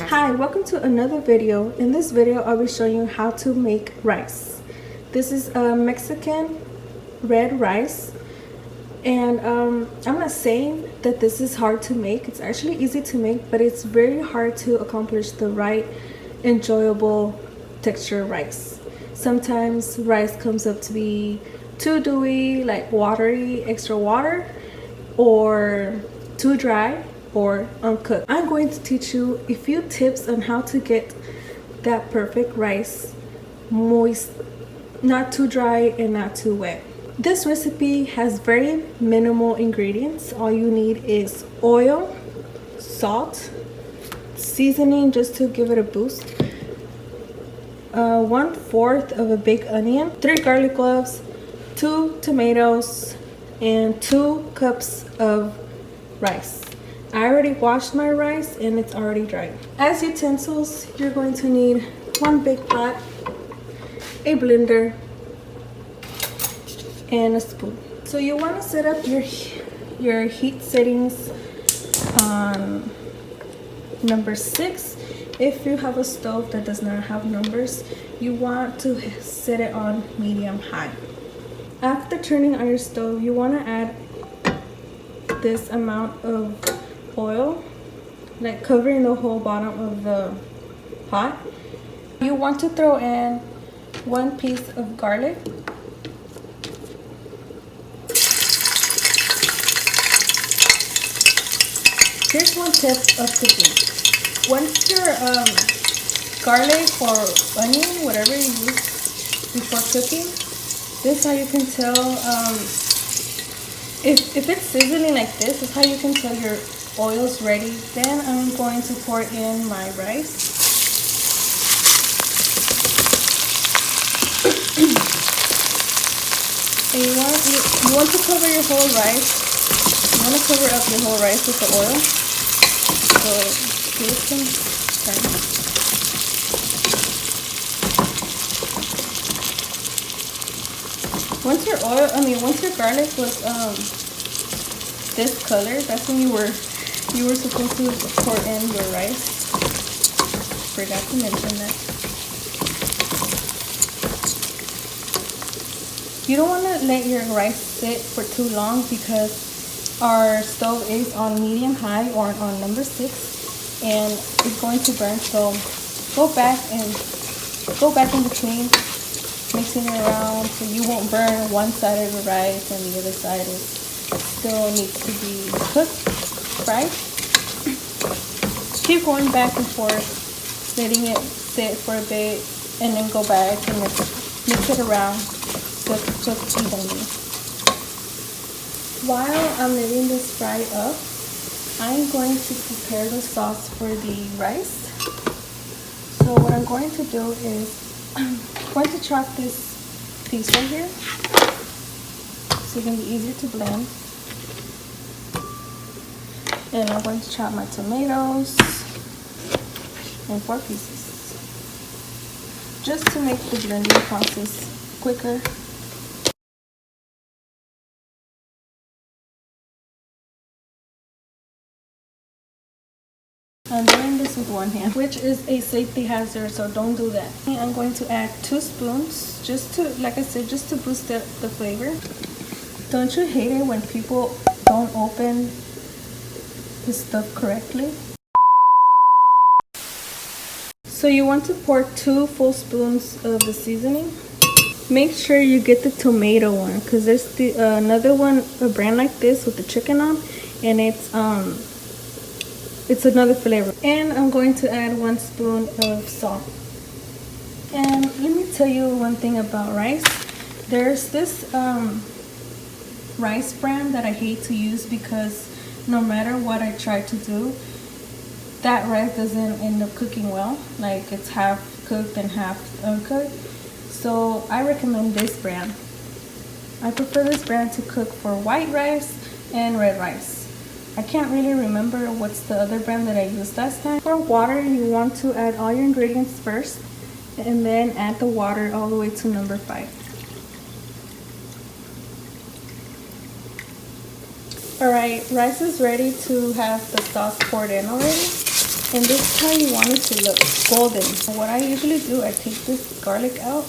Hi, welcome to another video. In this video, I'll be showing you how to make rice. This is a Mexican red rice, and I'm not saying that this is hard to make. It's actually easy to make, but it's very hard to accomplish the right enjoyable texture rice. Sometimes rice comes up to be too dewy, like watery, extra water, or too dry or uncooked. I'm going to teach you a few tips on how to get that perfect rice, moist, not too dry and not too wet. This recipe has very minimal ingredients. All you need is oil, salt, seasoning just to give it a boost, 1/4 of a big onion, 3 garlic cloves, 2 tomatoes, and 2 cups of rice. I already washed my rice and it's already dry. As utensils, you're going to need 1 big pot, a blender, and a spoon. So you want to set up your heat settings on number 6. If you have a stove that does not have numbers, you want to set it on medium high. After turning on your stove, you want to add this amount of oil, like covering the whole bottom of the pot. You want to throw in 1 piece of garlic, here's one tip of cooking. Once your garlic or onion, whatever you use before cooking, this is how you can tell if it's sizzling like this. Is how you can tell your oil's ready. Then I'm going to pour in my rice. And you want to cover your whole rice. You want to cover up your whole rice with the oil. So give it some time. Once your garlic was this color, that's when you were supposed to pour in your rice. Forgot to mention that. You don't want to let your rice sit for too long because our stove is on medium high or on number 6, and it's going to burn. So go back in between, mixing it around so you won't burn one side of the rice and the other side still needs to be cooked, right? Keep going back and forth, letting it sit for a bit, and then go back and mix it around so it's cooked evenly. While I'm letting this fry up, I'm going to prepare the sauce for the rice. So what I'm going to do is I'm going to chop this piece right here so it can be easier to blend. And I'm going to chop my tomatoes in 4 pieces just to make the blending process quicker. I'm doing this with one hand, which is a safety hazard, so don't do that. I'm going to add 2 spoons, just to, like I said, just to boost the flavor. Don't you hate it when people don't open the stuff correctly? So you want to pour 2 full spoons of the seasoning. Make sure you get the tomato one, because there's another one, a brand like this with the chicken on, and it's another flavor. And I'm going to add 1 spoon of salt. And let me tell you one thing about rice. There's this rice brand that I hate to use because no matter what I try to do, that rice doesn't end up cooking well. Like, it's half cooked and half uncooked. So I recommend this brand. I prefer this brand to cook for white rice and red rice. I can't really remember what's the other brand that I used last time. For water, you want to add all your ingredients first and then add the water all the way to number 5. Alright, rice is ready to have the sauce poured in already. And this is how you want it to look, golden. What I usually do, I take this garlic out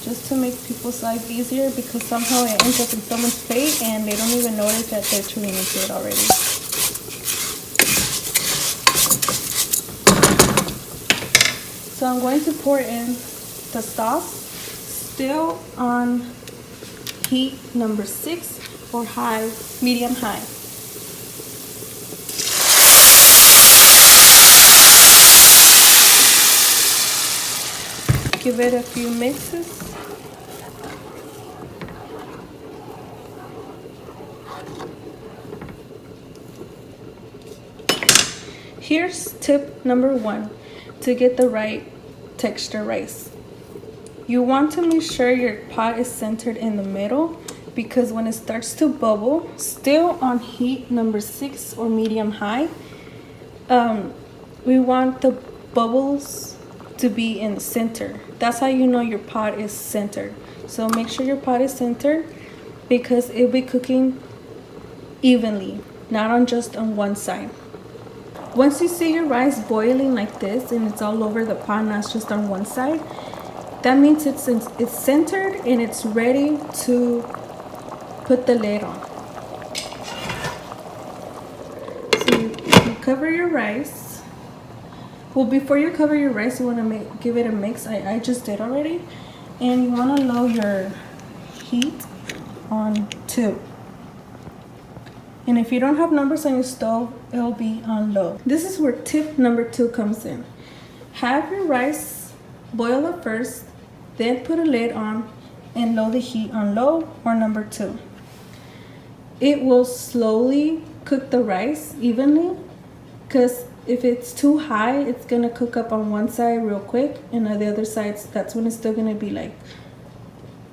just to make people's life easier, because somehow it ends up in someone's plate and they don't even notice that they're chewing into it already. So I'm going to pour in the sauce, still on heat number 6 or high, medium high. Give it a few mixes. Here's tip number 1 to get the right texture rice. You want to make sure your pot is centered in the middle, because when it starts to bubble, still on heat number 6 or medium high, we want the bubbles to be in the center. That's how you know your pot is centered. So make sure your pot is centered, because it'll be cooking evenly, not on just on one side. Once you see your rice boiling like this and it's all over the pot, not just on one side, that means it's centered and it's ready to put the lid on. So you cover your rice. Well, before you cover your rice, you want to give it a mix. I just did already. And you want to lower your heat on 2. And if you don't have numbers on your stove, it'll be on low. This is where tip number 2 comes in. Have your rice boil up first, then put a lid on and lower the heat on low or number 2. It will slowly cook the rice evenly, because if it's too high, it's gonna cook up on one side real quick, and on the other side, that's when it's still gonna be like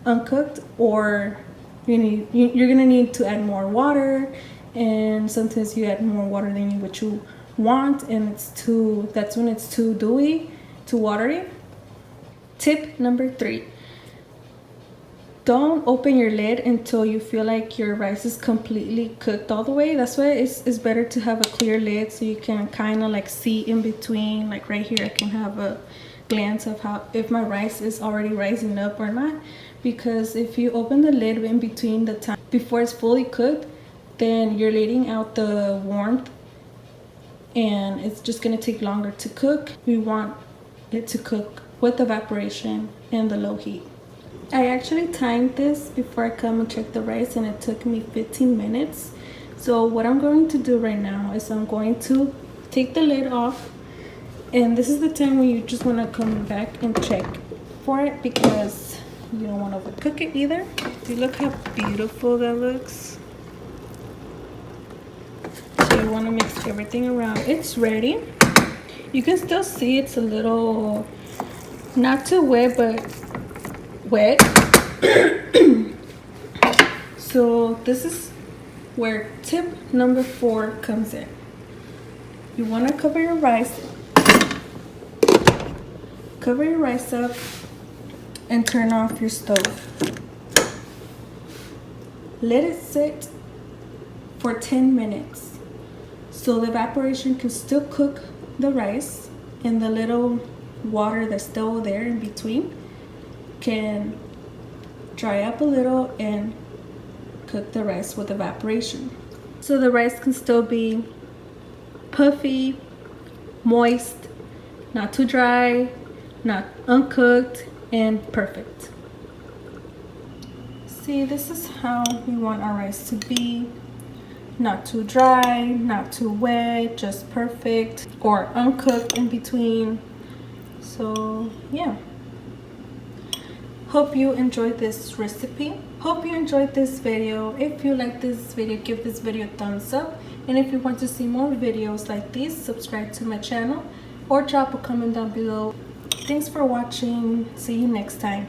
uncooked, or you're gonna need to add more water. And sometimes you add more water than what you want, and that's when it's too dewy, too watery. Tip number 3, don't open your lid until you feel like your rice is completely cooked all the way. That's why it's better to have a clear lid, so you can kind of like see in between. Like right here, I can have a glance of how, if my rice is already rising up or not. Because if you open the lid in between the time before it's fully cooked, then you're letting out the warmth and it's just going to take longer to cook. We want it to cook with evaporation and the low heat. I actually timed this before I come and check the rice, and it took me 15 minutes. So what I'm going to do right now is I'm going to take the lid off, and this is the time when you just want to come back and check for it, because you don't want to overcook it either. See, look how beautiful that looks. So you want to mix everything around. It's ready. You can still see it's a little, not too wet, but wet. So this is where tip number 4 comes in. You want to cover your rice up and turn off your stove. Let it sit for 10 minutes so the evaporation can still cook the rice, and the little water that's still there in between can dry up a little and cook the rice with evaporation. So the rice can still be puffy, moist, not too dry, not uncooked, and perfect. See, this is how we want our rice to be. Not too dry, not too wet, just perfect, or uncooked in between. So yeah, hope you enjoyed this recipe. Hope you enjoyed this video. If you like this video, give this video a thumbs up, and if you want to see more videos like these, subscribe to my channel or drop a comment down below. Thanks for watching. See you next time.